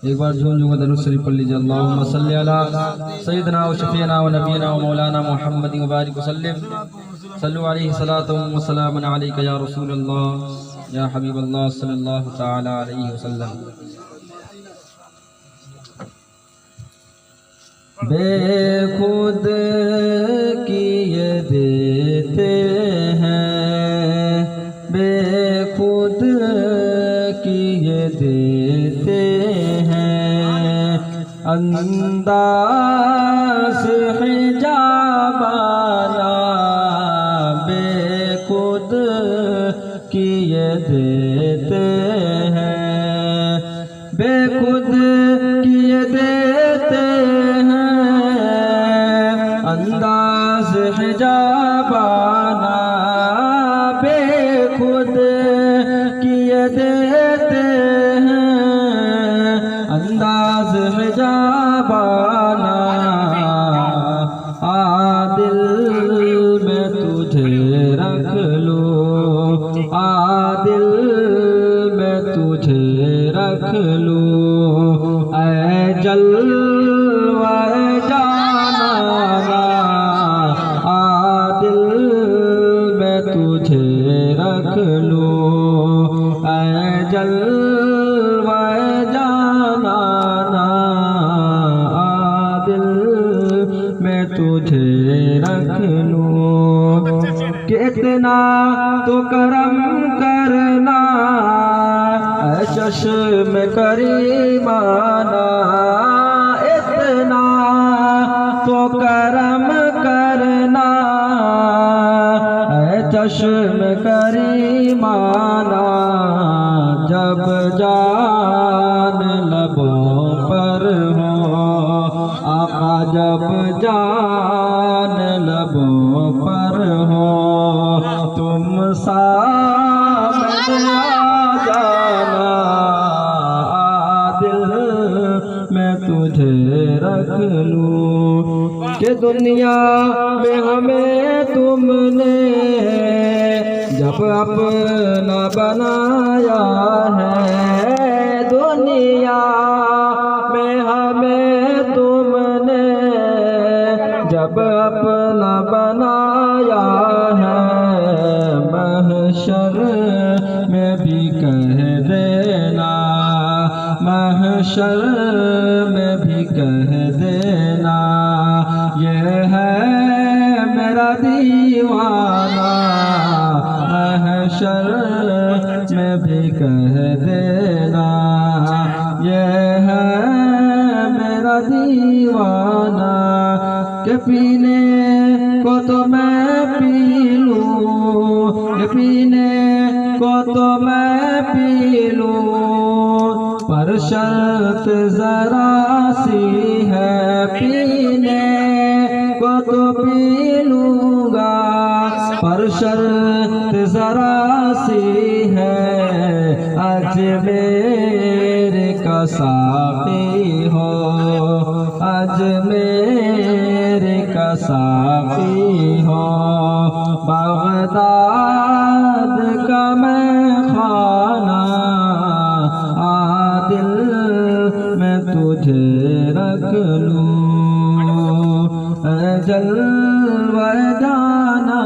एक बार झूम झूम दरूद शरीफ पढ़ लीजिए। अल्लाहुम्मा सल्ली अला सय्यिदना व शफीना व नबीना व मौलाना मुहम्मद व बारिक वसल्लिम सल्लु अलैहि सलातु व सलामुन अलैका या रसूलल्लाह या हबीबल्लाह सल्लल्लाहु तआला अलैहि वसल्लम। बेखुद किए देते हैं, बेखुद किए देते हैं, अंदाज़ हिजाबाना बेखुद किए देते हैं, बेखुद किए देते हैं, अंदाज़ हिजाबाना बेखुद किए देते हैं, अंदाज़ हिजाबाना। आदिल में तुझे रख लूं, आदिल में तुझे रख लूं, ऐ जलवा जाना आदिल में तुझे रख लूं, ऐ जलवा जाना आदिल में तुझे रख लूं। कितना तो करम करना चश्म करीमाना, इतना तो करम करना चश्म करीमाना, जब जान लबों पर हो आका, जब जान लबों पर हो तुम सामने आ जाना, दिल में तुझे रख लूं। कि दुनिया में हमें तुमने जब अपना बनाया है, दुनिया में हमें तुमने जब अपना बनाया है, महशर में भी कह देना, महशर में भी कह देना, ये है मेरा दीवाना, महशर में भी कह देना, ये है मेरा दीवाना। के पीने को तो मैं पी लूं, के पीने को तो मैं पी लूं, पर शर्त जरा सी है, पीने को तो पी लूंगा, पर शर्त जरा सी है, अजमेर का साक़ी हो, अजमेर का साक़ी हो, बगदाद का मैं खाना, आदिल में तुझे रख लूं, जलवा जाना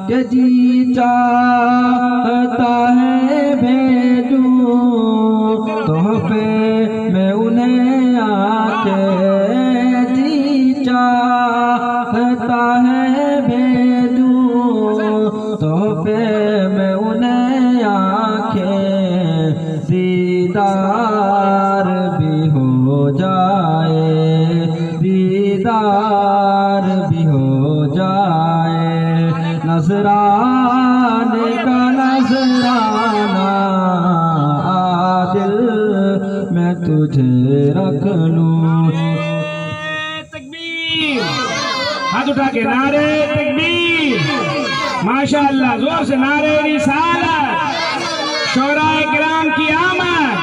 के जी चाहता है भेजूं तोहफे में उन्हें आके, जी चाहता है भेजूं तोहफे में उन्हें आके, दीदार भी हो जाए, दीदार भी हो जाए, नजराने का नजराना, दिल में तुझे रख लूं। तकबीर, हाथ उठा के नारे तकबीर, माशाअल्लाह, जोर से नारे रिसालत, शोराए किराम की आमद।